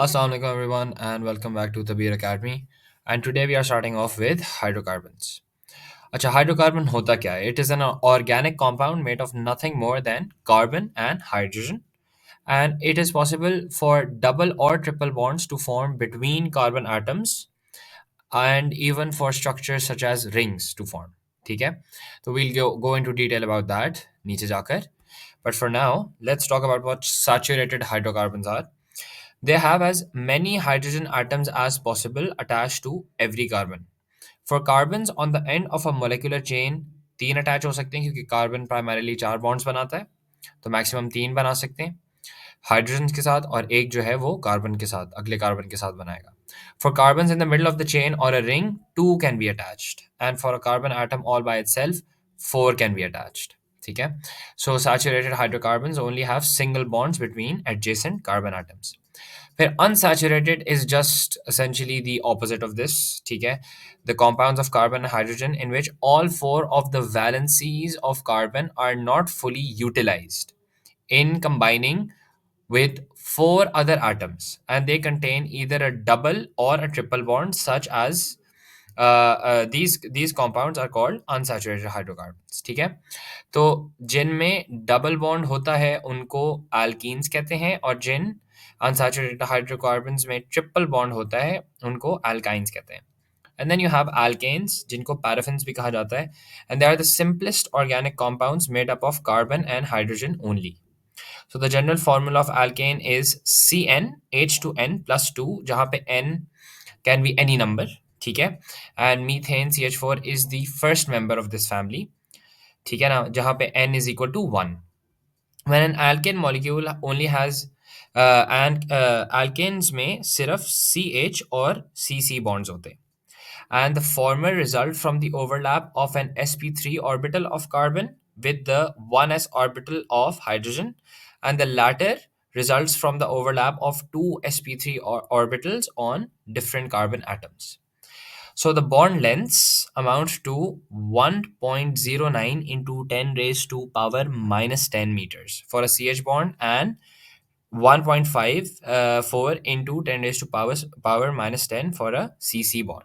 Assalamualaikum everyone and welcome back to Tabir Academy. And today we are starting off with hydrocarbons. अच्छा hydrocarbon होता क्या है? It is an organic compound made of nothing more than carbon and hydrogen, and it is possible for double or triple bonds to form between carbon atoms and even for structures such as rings to form. ठीक है? तो we'll go into detail about that नीचे जाकर. But for now, let's talk about what saturated hydrocarbons are. They have as many hydrogen atoms as possible attached to every carbon. For carbons on the end of a molecular chain, तीन attach हो सकते हैं क्योंकि carbon primarily चार bonds बनाता है, तो maximum तीन बना सकते हैं हाइड्रोजन के साथ, और एक जो है वो कार्बन के साथ अगले कार्बन के साथ बनाएगा. For carbons in the middle of the chain or a ring, two can be attached, and for a carbon atom all by itself, four can be attached. ठीक है? So saturated hydrocarbons only have single bonds between adjacent carbon atoms. फिर unsaturated is just essentially the opposite of this. ठीक है? The compounds of carbon and hydrogen in which all four of the valencies of carbon are not fully utilized in combining with four other atoms, and they contain either a double or a triple bond, such as these compounds are called unsaturated hydrocarbons. ठीक है? तो जिनमें double bond होता है उनको alkenes कहते हैं, और जिन अनसैचुरेटेड हाइड्रोकार्बन्स में ट्रिपल बॉन्ड होता है उनको एल्काइंस कहते हैं. And then you have alkanes जिनको पैराफिन्स भी कहा जाता है, and they are the simplest organic compounds made up of carbon and hydrogen only. So the general formula of alkane is CnH2n plus 2, जहाँ पे n can be any number. ठीक है? And methane CH4 is the first member of this family. ठीक है ना, जहाँ पे n is equal to 1. When an alkane molecule only has and alkanes में सिर्फ CH और CC bonds होते हैं, and the former result from the overlap of an sp3 orbital of carbon with the 1s orbital of hydrogen, and the latter results from the overlap of two sp3 orbitals on different carbon atoms. So the bond lengths amount to 1.09 into 10 raised to power minus 10 meters for a CH bond, and 1.54 into 10 raised to power minus 10 for a CC bond.